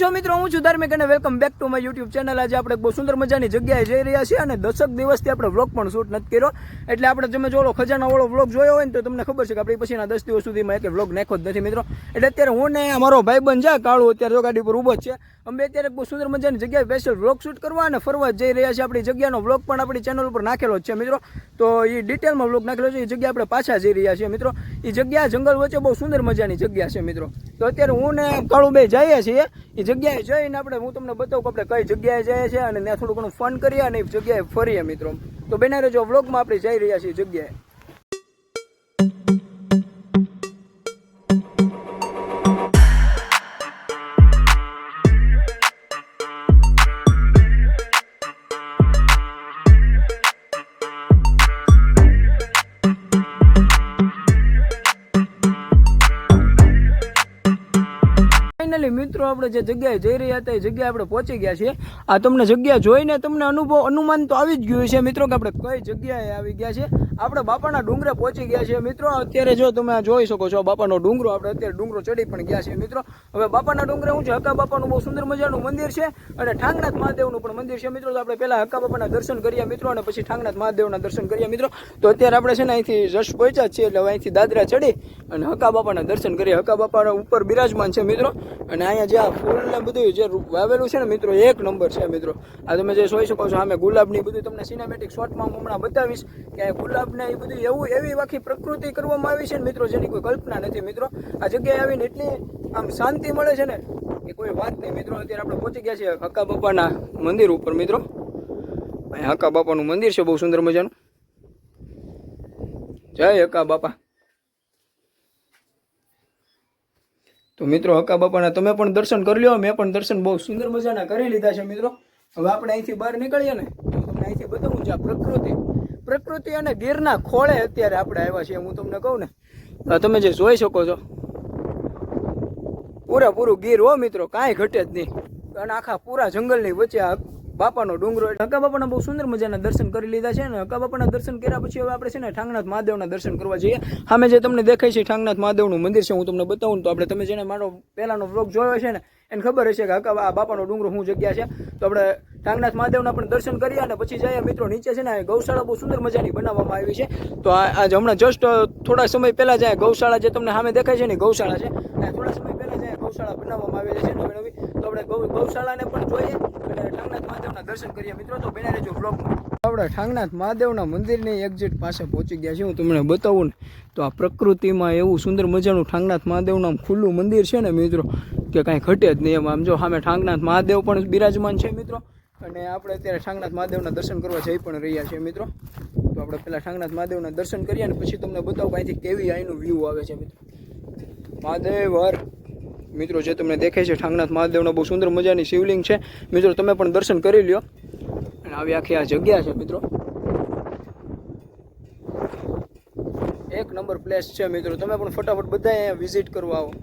છો મિત્રો, હું છું ધાર્મિક અને welcome back to my YouTube channel. આજે આપણે બહુ સુંદર મજાની જગ્યાએ જઈ રહ્યા છીએ અને 10 દિવસથી આપણે વ્લોગ પણ શૂટ નથી કર્યો। એટલે આપણે તમે જો ખજાનાવાળો વ્લોગ જોયો હોય ને તો તમને ખબર છે કે આપણે પછીના 10 દિવસ સુધીમાં એક વ્લોગ નાખ્યો જ નથી મિત્રો। એટલે અત્યારે હું ને મારો ભાઈબંધ છે કાળુ, અત્યારે જો ગાડી પર ઊભો જ છે। અમે અત્યારે બહુ સુંદર મજાની જગ્યાએ સ્પેશિયલ વ્લોગ શૂટ કરવા અને ફરવા જઈ રહ્યા છીએ। આપણી જગ્યાનો વ્લોગ પણ આપણી ચેનલ ઉપર નાખેલો જ છે મિત્રો। તો એ ડિટેલમાં વ્લોગ નાખેલો છે। એ જગ્યા આપણે પાછા જઈ રહ્યા છીએ મિત્રો। એ જગ્યા જંગલ વચ્ચે બહુ સુંદર મજાની જગ્યા છે મિત્રો। તો અત્યારે હું ને કાળુ બે જઈએ છીએ એ જગ્યાએ જઈને આપણે હું તમને બતાવું કે આપણે કઈ જગ્યાએ જઈએ છીએ અને ત્યાં થોડું ઘણું ફન કરીએ અને એ જગ્યાએ ફરીએ મિત્રો। તો બેના રહેજો વ્લોગમાં આપણે જઈ રહ્યા છીએ જગ્યાએ। મિત્રો આપણે જે જગ્યાએ જઈ રહ્યા હતા એ જગ્યાએ આપણે પહોંચી ગયા છીએ। આ તમને જગ્યા જોઈને તમને અનુમાન તો આવી જ ગયું છે મિત્રો કે આપણે કઈ જગ્યાએ આવી ગયા છે। આપણે બાપાના ડુંગરે પહોંચી ગયા છીએ મિત્રો। અત્યારે જો તમે જોઈ શકો છો બાપાનો ડુંગરો, આપણે અત્યારે ડુંગરો ચડી પણ ગયા છીએ મિત્રો। હવે બાપાના ડુંગરે શું છે, હકા બાપાનું બહુ સુંદર મજાનું મંદિર છે અને ઠાંગનાથ મહાદેવનું પણ મંદિર છે મિત્રો। તો આપણે પહેલા હકા બાપાના દર્શન કર્યા મિત્રો અને પછી ઠાંગનાથ મહાદેવના દર્શન કર્યા મિત્રો। તો અત્યારે આપણે છે ને અહીંથી જશ પહોંચ્યા છીએ, એટલે અહીંથી દાદરા ચડી અને હકા બાપાના દર્શન કર્યા। હકા બાપાના ઉપર બિરાજમાન છે મિત્રો અને અહીંયા જે આ ફૂલ ને બધું જે વાવેલું છે ને મિત્રો એક નંબર છે મિત્રો। આ તમે જે જોઈ શકો છો સામે ગુલાબની બધું તમને સિનેમેટિક શોટમાં હું હમણાં બતાવીશ કે ગુલાબ ને એ બધું એવી આખી પ્રકૃતિ કરવામાં આવી છે ને મિત્રો જેની કોઈ કલ્પના નથી મિત્રો। આ જગ્યાએ આવીને એટલી આમ શાંતિ મળે છે ને કે કોઈ વાત નહીં મિત્રો। અત્યારે આપણે પહોંચી ગયા છીએ હકા બાપાના મંદિર ઉપર મિત્રો। અહીંયા હકા બાપાનું મંદિર છે બહુ સુંદર મજાનું। જય હકા બાપા। તો મિત્રો હકા બાપાના તમે પણ દર્શન કરી લ્યો, મેં પણ દર્શન બહુ સુંદર મજાના કરી લીધા છે મિત્રો। હવે આપણે અહીંથી બહાર નીકળીએ ને તો તમને અહીંથી બતાવું છે પ્રકૃતિ અને ગીરના ખોળે અત્યારે આપણે આવ્યા છીએ। હું તમને કહું ને તમે જે જોઈ શકો છો પૂરેપૂરું ગીર હો મિત્રો, કાંઈ ઘટે જ નહીં અને આખા પૂરા જંગલની વચ્ચે આ બાપાનો ડુંગરો। હકા બાપાના બહુ સુંદર મજાના દર્શન કરી લીધા છે ને હકા બાપાના દર્શન કર્યા પછી હવે આપણે છે ને ઠાંગનાથ મહાદેવના દર્શન કરવા જઈએ। સામે જે તમને દેખાય છે ઠાંગનાથ મહાદેવનું મંદિર છે, હું તમને બતાવું તો આપણે તમે જેને મારો પહેલાનો વ્લોગ જોયો છે ને એને ખબર હશે કે હકા બાપાનો ડુંગરો શું જગ્યા છે। તો આપણે ઠાંગનાથ મહાદેવના પણ દર્શન કરીએ અને પછી જઈએ મિત્રો નીચે છે ને ગૌશાળા બહુ સુંદર મજાની બનાવવામાં આવી છે। તો આજ હમણાં જસ્ટ થોડા સમય પહેલા જાય ગૌશાળા જે તમને સામે દેખાય છે ને ગૌશાળા છે, થોડા સમય પહેલા જાય ગૌશાળા બનાવવામાં આવેલી છે નવી નવી। તો આપણે ગૌશાળાને પણ જોઈએ અને ઠાંગનાથ મહાદેવના દર્શન કરીએ મિત્રો। તો બેના રહેજો વ્લોગમાં। આપણે ઠાંગનાથ મહાદેવના મંદિરની એક્ઝેક્ટ પાસે પહોંચી ગયા છે। હું તમને બતાવું ને તો આ પ્રકૃતિમાં એવું સુંદર મજાનું ઠાંગનાથ મહાદેવનું ખુલ્લું મંદિર છે ને મિત્રો કે કાંઈ ઘટે જ નહીં। આમ જો સામે ઠાંગનાથ મહાદેવ પણ બિરાજમાન છે મિત્રો અને આપણે અત્યારે ઠાંગનાથ મહાદેવના દર્શન કરવા જઈ પણ રહ્યા છીએ મિત્રો। તો આપણે પહેલાં ઠાંગનાથ મહાદેવના દર્શન કરીએ અને પછી તમને બતાવું અહીંથી કેવી અહીંનું વ્યૂ આવે છે મિત્રો। મહાદેવ હર મિત્રો જે તમને દેખાય છે ઠાંગનાથ મહાદેવના બહુ સુંદર મજાની શિવલિંગ છે મિત્રો, તમે પણ દર્શન કરી લ્યો। અને આવી આખી આ જગ્યા છે મિત્રો, એક નંબર પ્લેસ છે મિત્રો। તમે પણ ફટાફટ બધા અહીંયા વિઝિટ કરવા આવો।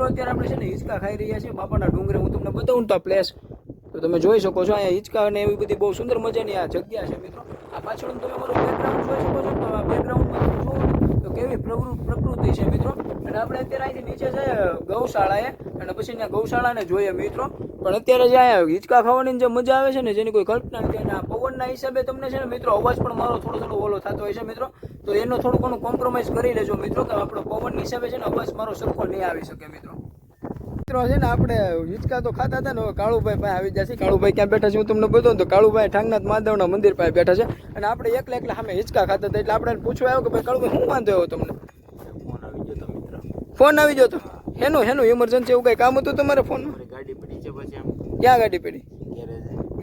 અત્યારે આપણે છે ને હિંચકા ખાઈ રહ્યા છીએ બાપાના ડુંગરે। હું તમને બતાવું તો આ પ્લેસ તો તમે જોઈ શકો છો। અહીંયા હિંચકા અને એવી બધી બહુ સુંદર મજાની આ જગ્યા છે મિત્રો। આ પાછળ તમે મારું બેકગ્રાઉન્ડ જોઈ શકો છો। તો આ બેકગ્રાઉન્ડમાં જુઓ તો કેવી પ્રકૃતિ છે મિત્રો. અને આપણે અત્યારે અહીંથી નીચે જઈએ ગૌશાળાએ અને પછી ત્યાં ગૌશાળાને જોઈએ મિત્રો. પણ અત્યારે જે અહીંયા હિંચકા ખાવાની જે મજા આવે છે ને જેની કોઈ કલ્પના નથી. અને આ પવનના હિસાબે તમને છે ને મિત્રો અવાજ પણ મારો થોડો ઓલો થતો હોય છે મિત્રો. તો એનો થોડું ઘણું કોમ્પ્રોમાઇઝ કરી લેજો મિત્રો કે આપણો પવન હિસાબે છે ને અવાજ મારો સરખો નહીં આવી શકે મિત્રો. મિત્રો છે ને આપણે હિંચકા તો ખાતા હતા ને હવે કાળુભાઈ પાસે આવી જશે. કાળુભાઈ ક્યાં બેઠા છે હું તમને બતાવું તો કાળુભાઈ ઠાંગનાથ મહાદેવના મંદિર પાસે બેઠા છે. અને આપણે એકલા સામે હિંચકા ખાતા હતા એટલે આપણે પૂછવા આવ્યો કે ભાઈ કાળુભાઈ શું વાંધો આવ્યો તમને? ફોન આવી ગયો તો હેનું ઇમરજન્સી એવું કઈ કામ હતું તમારે ફોનમાં? ગાડી પડી છે પછી એમ. ક્યાં ગાડી પડી?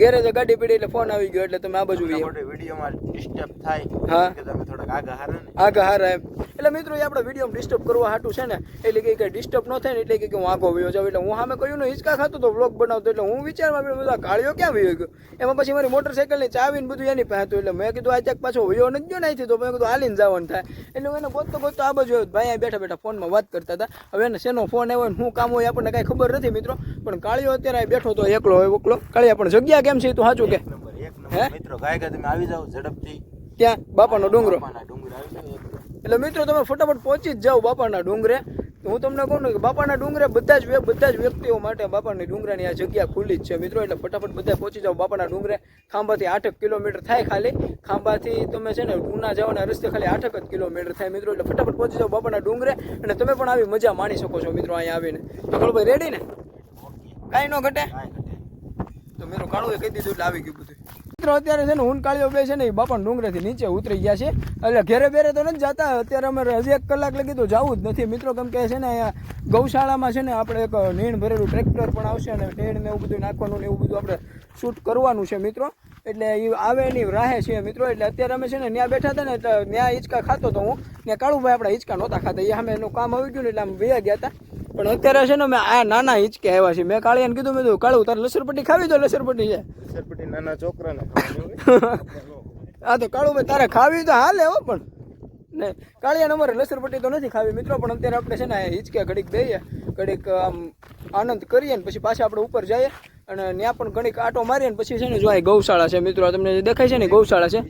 ગેરેજે ગાડી પડી એટલે ફોન આવી ગયો એટલે તમે આ બાજુ વિડીયોમાં ડિસ્ટર્બ થાય. હા કે તમે થોડાક આગા હારા એમ. એટલે મિત્રો એ આપણે વિડીયોમાં ડિસ્ટર્બ કરવા હાટું છે ને એટલે કે ડિસ્ટર્બ ન થાય ને એટલે કે હું આગો વયો જાઉં. એટલે હું સામે કહ્યું ને હિંચકા ખાતો તો વ્લોગ બનાવતો એટલે હું વિચારમાં બધા કાળિયો ક્યાં વયો ગયો. એમાં પછી મારી મોટરસાઇકલની ચાવીને બધું એની પાસે હતું. એટલે મેં કીધું આ ચેક પાછો વયો નથી ગયો નહીં તો મેં કીધું હાલીને જવાનું થાય. એટલે હું એને ગોતતો આ બાજુ ભાઈ બેઠા ફોનમાં વાત કરતા હતા. હવે એને શેનો ફોન આવ્યો ને શું કામ હોય આપણને કાંઈ ખબર નથી મિત્રો. પણ કાળિયો અત્યારે બેઠો તો એકલો હોય એકલો. કાળિયા પણ જગ્યા કેમ છે તું સાચું કે? મિત્રો ગાય તમે આવી જાઓ ઝડપથી ત્યાં બાપાનો ડુંગરો. ડુંગર આવી જાઓ એટલે મિત્રો તમે ફટાફટ પહોંચી જ જાઓ બાપાના ડુંગરે. હું તમને કહું ને કે બાપાના ડુંગરે બધા જ વ્યક્તિઓ માટે બાપાની ડુંગરાની આ જગ્યા ખુલ્લી જ છે મિત્રો. એટલે ફટાફટ બધા પહોંચી જાઓ બાપાના ડુંગરે. ખાંભાથી 8 કિલોમીટર થાય ખાલી. ખાંભાથી તમે છે ને ઉના જવાના રસ્તે ખાલી 8 કિલોમીટર થાય મિત્રો. એટલે ફટાફટ પહોંચી જાઓ બાપાના ડુંગરે અને તમે પણ આવી મજા માણી શકો છો મિત્રો અહીંયા આવીને. તો કાળુભાઈ રેડી ને? કાંઈ ન ઘટે તો મેરો કાળુએ કહી દીધું એટલે આવી ગયું બધું મિત્રો. અત્યારે છે ને હું કાળિયો બે છે ને એ બાપાના ડુંગરેથી નીચે ઉતરી ગયા છે. એટલે ઘેરે બેરે તો નથી જતા અત્યારે. અમારે હજી 1 કલાક લગી તો જવું જ નથી મિત્રો. કેમ કે છે ને અહીંયા ગૌશાળામાં છે ને આપણે એક નીણ ભરેલું ટ્રેક્ટર પણ આવશે અને નીણ ને એવું બધું નાખવાનું ને એવું બધું આપણે શૂટ કરવાનું છે મિત્રો. એટલે એ આવે એની રાહે છે મિત્રો. એટલે અત્યારે અમે છે ને ત્યાં બેઠા હતા ને એટલે ત્યાં હિંચકા ખાતો તો હું. ત્યાં કાળુભાઈ આપણા હિંચકા નહોતા ખાતા. એ અમે એનું કામ આવી ગયું ને એટલે આમ વયા ગયા હતા. પણ અત્યારે છે ને મેં આ નાના હિંચકે આવ્યા છે. મેં કાળિયાને કીધું મેં કાળું તારે લસરપટ્ટી ખાવી તો લસરપટ્ટી છે. લસરપટ્ટી નાના છોકરાને હા તો કાળુભાઈ તારે ખાવી તો હાલે હો. પણ નહીં કાળિયાને અમારે લસરપટ્ટી તો નથી ખાવી મિત્રો. પણ અત્યારે આપણે છે ને હિંચકે ઘડીક દઈએ ઘડીક આમ આનંદ કરીએ ને પછી પાછા આપણે ઉપર જઈએ અને ત્યાં પણ ઘડીક આટો મારીએ ને પછી છે ને જો આ ગૌશાળા છે મિત્રો. તમને જે દેખાય છે ને ગૌશાળા છે.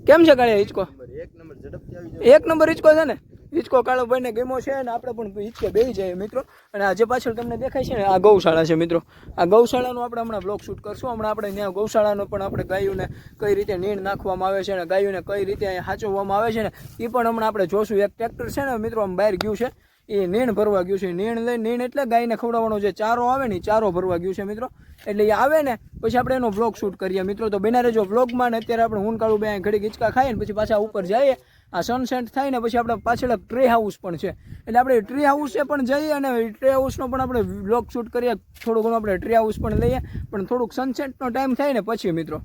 કેમ છે કાળિયા હિંચકો? 1 નંબર ઝડપથી આવી જાય. 1 નંબર હિંચકો છે ને. હિંચકો કાળુભાઈને ગમ્યો છે અને આપણે પણ હિંચકે બેસી જાય મિત્રો. અને આ જે પાછળ તમને દેખાય છે ને આ ગૌશાળા છે મિત્રો. આ ગૌશાળાનો આપણે હમણાં બ્લોગ શૂટ કરશું. હમણાં આપણે ત્યાં ગૌશાળાનો પણ આપણે ગાયોને કઈ રીતે નીણ નાખવામાં આવે છે અને ગાયોને કઈ રીતે અહીંયા સાચવવામાં આવે છે ને એ પણ હમણાં આપણે જોશું. એક ટ્રેક્ટર છે ને મિત્રો આમ બહાર ગયું છે એ નીણ ભરવા ગયું છે. નીણ એટલે ગાયને ખવડાવવાનો જે ચારો આવે ને ચારો ભરવા ગયું છે મિત્રો. એટલે એ આવે ને પછી આપણે એનો બ્લોગ શૂટ કરીએ મિત્રો. તો બના રહેજો બ્લોગમાં. ને અત્યારે આપણે હું કાળું બે ઘડી હિંચકા ખાઈએ ને પછી પાછા ઉપર જઈએ. આ સનસેટ થાય ને પછી આપણે પાછળ એક ટ્રી હાઉસ પણ છે. એટલે આપણે ટ્રી હાઉસે પણ જઈએ અને ટ્રી હાઉસનો પણ આપણે બ્લોગ શૂટ કરીએ. થોડું ઘણું આપણે ટ્રી હાઉસ પણ લઈએ પણ થોડુંક સનસેટનો ટાઈમ થાય ને પછી મિત્રો.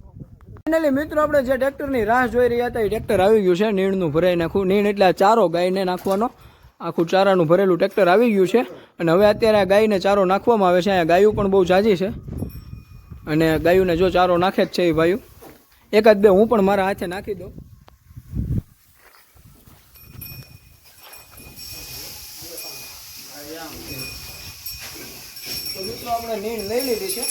ફાઇનલી મિત્રો આપણે જે ટ્રેક્ટરની રાહ જોઈ રહ્યા હતા એ ટ્રેક્ટર આવી ગયું છે. નીણનું ભરાઈ નાખવું. નીણ એટલે ચારો ગાયને નાખવાનો. આખું ચારાનું ભરેલું ટ્રેક્ટર આવી ગયું છે. અને હવે અત્યારે આ ગાયને ચારો નાખવામાં આવે છે. અહીંયા ગાયું પણ બહુ ઝાઝી છે અને ગાયુંને જો ચારો નાખે જ છે એ ભાઈઓ. એકાદ બે હું પણ મારા હાથે નાખી દઉં. તો મિત્રો આપણે નીણ લઈ લીધી છે.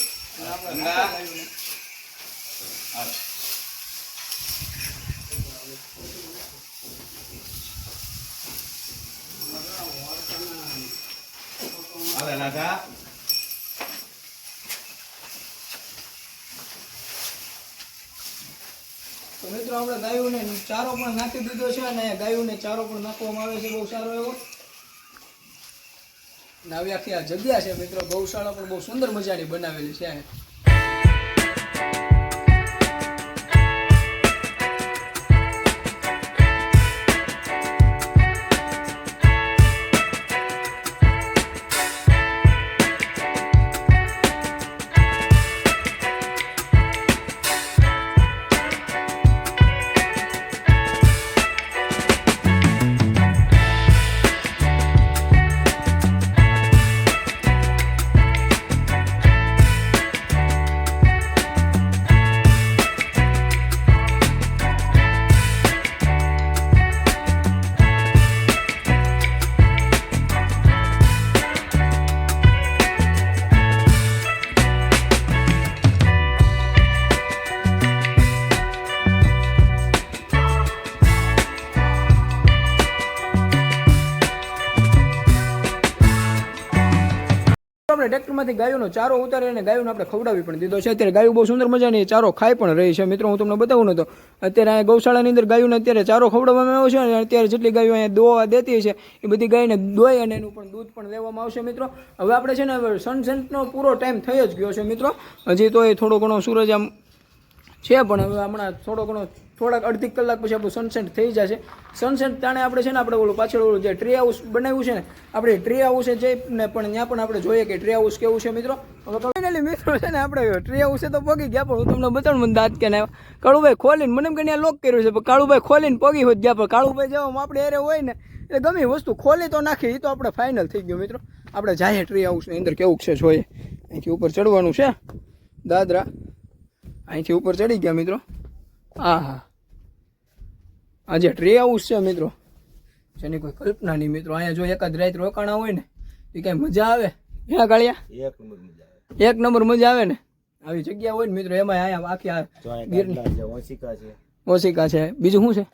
તો મિત્રો આપણે ગાયોને ચારો પણ નાખી દીધો છે અને ગાયોને ચારો પણ નાખવામાં આવે છે બહુ સારો એવો. આવી આખી આ જગ્યા છે મિત્રો. ગૌશાળા પણ બહુ સુંદર મજાની બનાવેલી છે. આપણે ટ્રેક્ટરમાંથી ગાયોનો ચારો ઉતારી અને ગાયોને આપણે ખવડાવી પણ દીધો છે. અત્યારે ગાયો બહુ સુંદર મજાની ચારો ખાઈ પણ રહી છે. મિત્રો હું તમને બતાવું ને તો અત્યારે અહીંયા ગૌશાળાની અંદર ગાયોને અત્યારે ચારો ખવડાવવામાં આવ્યો છે અને અત્યારે જેટલી ગાયો અહીંયા દોવા દેતી છે એ બધી ગાયને દોઈ અને એનું પણ દૂધ પણ લેવામાં આવશે. મિત્રો હવે આપણે છે ને હવે સનસેટનો પૂરો ટાઈમ થઈ જ ગયો છે. મિત્રો હજી તો એ થોડો ઘણો સૂરજ આમ છે પણ હવે હમણાં થોડાક અડધી કલાક પછી આપણું સનસેટ થઈ જશે. સનસેટ તાણે આપણે છે ને આપણે ઓલું પાછળ ઓલું જે ટ્રી હાઉસ બનાવ્યું છે ને આપણે ટ્રી હાઉસે જઈને પણ ત્યાં પણ આપણે જોઈએ કે ટ્રી હાઉસ કેવું છે. મિત્રો હવે ફાઇનલી મિત્રો છે ને આપણે ટ્રી હાઉસે તો પગી ગયા, પણ હું તમને બતાવું મને દાંત કે ના કાળુભાઈ ખોલીને મને એમ કે ત્યાં લોક કર્યું છે, પણ કાળુભાઈ ખોલીને પગી હોત ગયા, પણ કાળુભાઈ જવામાં આપણે એરે હોય ને એટલે ગમે વસ્તુ ખોલી તો નાખી, એ તો આપણે ફાઇનલ થઈ ગયું. મિત્રો આપણે જાય ટ્રી હાઉસની અંદર કેવું છે જોઈએ. અહીંથી ઉપર ચડવાનું છે દાદરા, અહીંથી ઉપર ચડી ગયા મિત્રો. હા આજે ટ્રી હાઉસ છે મિત્રો, જેની કોઈ કલ્પના નહીં. મિત્રો અહીંયા જો એકાદ રાત રોકાણા હોય ને એ કઈ મજા આવે. ક્યાં ગાળિયા એક નંબર મજા આવે ને આવી જગ્યા હોય ને મિત્રો. એમાં અહીંયા આખી ઓશિકા છે, બીજું શું છે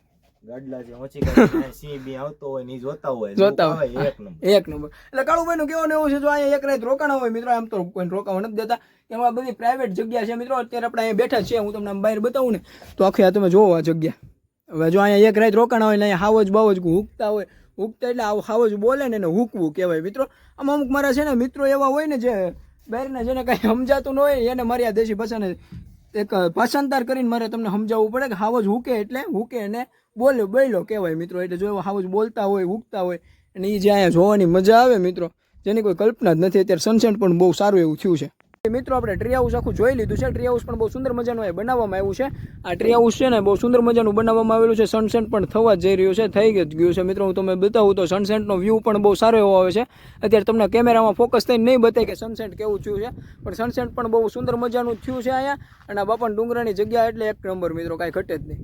જોતા હોય એક નંબર. એટલે કાળુભાઈ નું કહેવાનું એવું છે જો અહીંયા એક રાત રોકાણા હોય મિત્રો, આમ તો કોઈ રોકાવા નથી દેતા, એમાં બધી પ્રાઇવેટ જગ્યા છે મિત્રો. અત્યારે આપણે અહીંયા બેઠા છીએ, હું તમને બહાર બતાવું ને તો આખી આ તમે જોવો આ જગ્યા. હવે જો અહીંયા એક રાત રોકાણા હોય ને અહીંયા હાવજ બાવજ હુકતા હોય, હુકતા એટલે હાવજ બોલે ને એને હુકવું કહેવાય. મિત્રો આમ અમુક મારા છે ને મિત્રો એવા હોય ને જે બહારના જેને કાંઈ સમજાતું ન હોય એને મારી આ દેશી ભાષાને એક ભાષાંતર કરીને મારે તમને સમજાવવું પડે કે હાવજ હુકે એટલે હુકે અને બોલો કહેવાય મિત્રો. એટલે જો હાવજ બોલતા હોય હુકતા હોય અને એ જે અહીંયા જોવાની મજા આવે મિત્રો, જેની કોઈ કલ્પના જ નથી. અત્યારે સનસેટ પણ બહુ સારું એવું થયું છે. મિત્રો આપણે ટ્રી હાઉસ આખું જોઈ લીધું છે. ટ્રી હાઉસ પણ બહુ સુંદર મજાનું બનાવવામાં આવ્યું છે. આ ટ્રી હાઉસ છે ને બહુ સુંદર મજાનું બનાવવામાં આવેલું છે. સનસેટ પણ થવા જઈ રહ્યું છે, થઈ ગયું છે મિત્રો. હું તમને બતાવું તો સનસેટનો વ્યૂ પણ બહુ સારો એવો આવે છે. અત્યારે તમને કેમેરામાં ફોકસ થઈને નહીં બતાય કે સનસેટ કેવું થયું છે, પણ સનસેટ પણ બહુ સુંદર મજાનું થયું છે અહીંયા. અને આ બાપાના ડુંગરાની જગ્યા એટલે એક નંબર મિત્રો, કાંઈ ઘટે જ નહીં.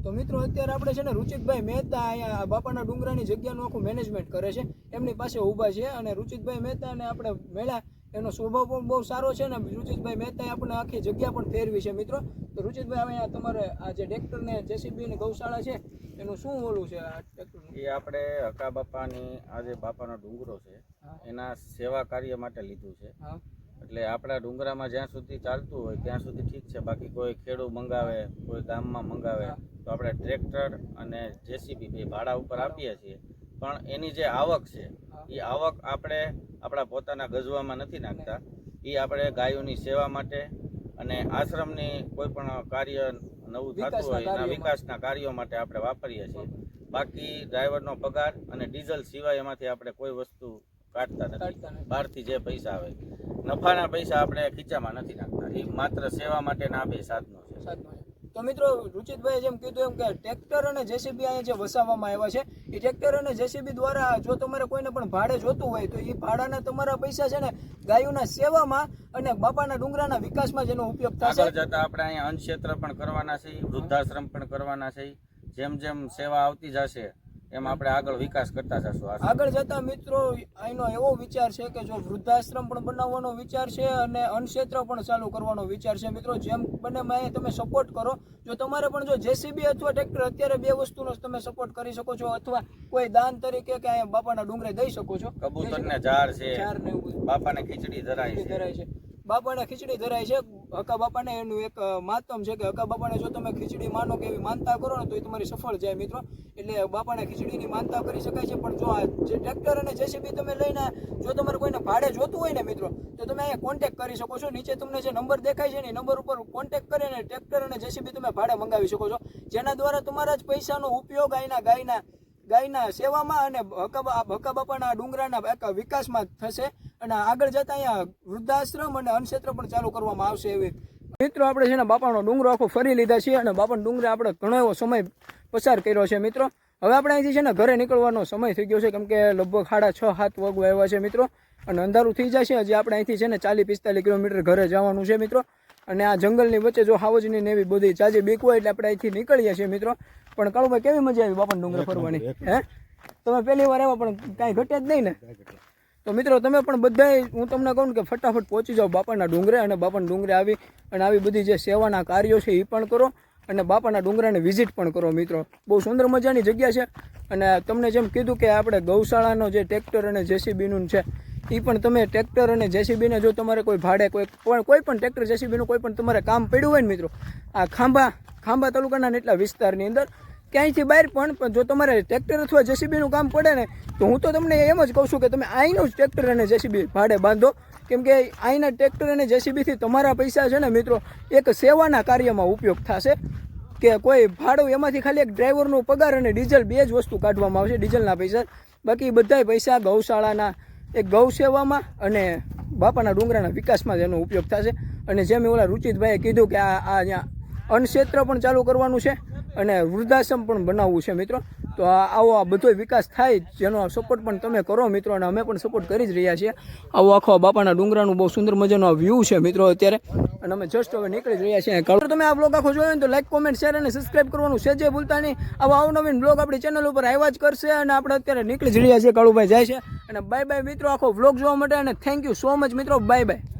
તો મિત્રો અત્યારે આપણે છે ને રુચિતભાઈ મહેતા અહીંયા બાપાના ડુંગરાની જગ્યાનું આખું મેનેજમેન્ટ કરે છે, એમની પાસે ઊભા છે. અને રુચિતભાઈ મહેતા અને આપણે મેળા એનો સ્વભાવ પણ બહુ સારો છે ને રુચિતભાઈ મહેતાએ આપણને આખી જગ્યા પણ ફેરવી છે મિત્રો. તો રુચિતભાઈ હવે તમારે આ જે ટ્રેક્ટર ને જેસીબી ની ગૌશાળા છે એનું શું ઓલું છે આ ટ્રેક્ટર? એ આપણે હકા બાપાની આ જે બાપાનો ડુંગરો છે એના સેવા કાર્ય માટે લીધું છે. એટલે આપણા ડુંગરામાં જ્યાં સુધી ચાલતું હોય ત્યાં સુધી ઠીક છે, બાકી કોઈ ખેડૂત મંગાવે, કોઈ ગામમાં મંગાવે તો આપણે ટ્રેક્ટર અને જેસીબી બે ભાડા ઉપર આપીએ છીએ. પણ એની જે આવક છે એ આવક આપણે આપણા પોતાના ગજવામાં નથી નાખતા, એ આપણે ગાયોની સેવા માટે અને આશ્રમની કોઈ પણ કાર્ય નવું થતું હોય એના વિકાસના કાર્યો માટે આપણે વાપરીએ છીએ. બાકી ડ્રાઈવરનો પગાર અને ડીઝલ સિવાય એમાંથી આપણે કોઈ વસ્તુ કાઢતા નથી. બહારથી જે પૈસા આવે નફાના પૈસા આપણે ખીચામાં નથી નાખતા, એ માત્ર સેવા માટેના બે સાધનો છે. તો મિત્રો રુચિતભાઈએ જેમ કીધું એમ કે ટ્રેક્ટર અને જેસીબી અહીંયા જે વસાવવામાં આવ્યા છે એ ટ્રેક્ટર અને જેસીબી દ્વારા જો તમારે કોઈને પણ ભાડે જોતું હોય તો એ ભાડાના તમારા પૈસા છે ને ગાયોના સેવામાં અને બાપાના ડુંગરાના વિકાસમાં જેનો ઉપયોગ થશે. આગળ જતા આપણે અહીંયા અન્નક્ષેત્ર પણ કરવાના છે, વૃદ્ધાશ્રમ પણ કરવાના છે. જેમ જેમ સેવા આવતી જશે એમ આપણે આગળ વિકાસ કરતા જશું. આગળ જતા મિત્રો અહીંનો એવો વિચાર છે કે જો વૃદ્ધાશ્રમ પણ બનાવવાનો વિચાર છે અને અન્નક્ષેત્ર પણ ચાલુ કરવાનો વિચાર છે. મિત્રો જેમ બને માં તમે સપોર્ટ કરો. જો તમારે પણ જો જેસીબી અથવા ટ્રેક્ટર અત્યારે બે વસ્તુનો તમે સપોર્ટ કરી શકો છો, અથવા કોઈ દાન તરીકે કે અહીંયા બાપાના ડુંગરે દઈ શકો છો. કબૂતરને ઝાડ છે, બાપાને ખીચડી ધરાય છે, બાપાને ખીચડી ધરાય છે. હકા બાપાને એનું એક માતમ છે કે હકા બાપાને જો તમે ખીચડી માનો કે એવી માનતા કરો ને તો એ તમારી સફળ જાય મિત્રો. એટલે બાપાને ખીચડીની માનતા કરી શકાય છે. પણ જો આ જે ટ્રેક્ટર અને જેસીબી તમે લઈને જો તમારે કોઈને ભાડે જોતું હોય ને મિત્રો તો તમે અહીંયા કોન્ટેક્ટ કરી શકો છો. નીચે તમને જે નંબર દેખાય છે ને એ નંબર ઉપર કોન્ટેક્ટ કરીને ટ્રેક્ટર અને જેસીબી તમે ભાડે મંગાવી શકો છો, જેના દ્વારા તમારા જ પૈસાનો ઉપયોગ અહીંના ગાયના સેવામાં અને હકા બાપાના ડુંગરાના વિકાસમાં થશે. અને આગળ જતા અહીંયા વૃદ્ધાશ્રમ અને અન્નક્ષેત્ર પણ ચાલુ કરવામાં આવશે. એવી મિત્રો આપણે છે ને બાપાનો ડુંગરો આખો ફરી લીધા છીએ અને બાપાનો ડુંગરે આપણે ઘણો એવો સમય પસાર કર્યો છે મિત્રો. હવે આપણે અહીંથી છે ને ઘરે નીકળવાનો સમય થઈ ગયો છે, કેમ કે લગભગ 6:30-7 વાગવા આવ્યા છે મિત્રો અને અંધારું થઈ જશે. હજી આપણે અહીંથી છે ને 40-45 કિલોમીટર ઘરે જવાનું છે મિત્રો. અને આ જંગલની વચ્ચે જો હાવજની ને એવી બધી ચાજી બીક હોય એટલે આપણે અહીંથી નીકળીએ છીએ મિત્રો. પણ કાળુભાઈ કેવી મજા આવી બાપાના ડુંગરે ફરવાની? હે તમે પહેલી વાર આવ્યા પણ કાંઈ ઘટે જ નહીં ને? તો મિત્રો તમે પણ બધાય હું તમને કહું કે ફટાફટ પહોંચી જાઓ બાપાના ડુંગરે અને બાપાના ડુંગરે આવી બધી જે સેવાના કાર્યો છે એ પણ કરો અને બાપાના ડુંગરાને વિઝિટ પણ કરો મિત્રો. બહુ સુંદર મજાની જગ્યા છે. અને તમને જેમ કીધું કે આપણે ગૌશાળાનો જે ટ્રેક્ટર અને જેસીબીનું છે એ પણ તમે ટ્રેક્ટર અને જેસીબીને જો તમારે કોઈ ભાડે કોઈ પણ ટ્રેક્ટર જેસીબીનું કોઈ પણ તમારે કામ પડ્યું હોય ને મિત્રો, આ ખાંભા તાલુકાના એટલા વિસ્તારની અંદર ક્યાંયથી બહાર પણ જો તમારે ટ્રેક્ટર અથવા જેસીબીનું કામ પડે ને તો હું તો તમને એમ જ કહું છું કે તમે અહીંનું જ ટ્રેક્ટર અને જેસીબી ભાડે બાંધો, કેમ કે અહીંના ટ્રેક્ટર અને જેસીબીથી તમારા પૈસા છે ને મિત્રો એક સેવાના કાર્યમાં ઉપયોગ થશે, કે કોઈ ભાડું એમાંથી ખાલી એક ડ્રાઈવરનો પગાર અને ડીઝલ બે જ વસ્તુ કાઢવામાં આવશે, ડીઝલના પૈસા, બાકી બધાય પૈસા ગૌશાળાના એક ગૌ સેવામાં અને બાપાના ડુંગરાના વિકાસમાં જ એનો ઉપયોગ થશે. અને જેમ ઓલા રુચિતભાઈએ કીધું કે આ અહીંયા અન્નક્ષેત્ર પણ ચાલુ કરવાનું છે અને વૃદ્ધાશ્રમ પણ બનાવવું છે મિત્રો, તો આવો આ બધો વિકાસ થાય જેનો સપોર્ટ પણ તમે કરો મિત્રો, અને અમે પણ સપોર્ટ કરી જ રહ્યા છીએ. આવો આખો બાપાના ડુંગરાનું બહુ સુંદર મજાનો આ વ્યૂ છે મિત્રો અત્યારે, અને અમે જસ્ટ હવે નીકળી જ રહ્યા છીએ. તો તમે આ બ્લોગ આખો જોયો ને તો લાઈક, કોમેન્ટ, શેર અને સબસ્ક્રાઈબ કરવાનું સહેજે ભૂલતા નહીં. આવા અવનવીન બ્લોગ આપણી ચેનલ ઉપર આવ્યા જ કરશે, અને આપણે અત્યારે નીકળી જ રહ્યા છીએ. કાળુભાઈ જાય છે, અને બાય બાય મિત્રો આખો વ્લોગ જોવા માટે, અને થેન્ક યુ સો મચ મિત્રો, બાય બાય.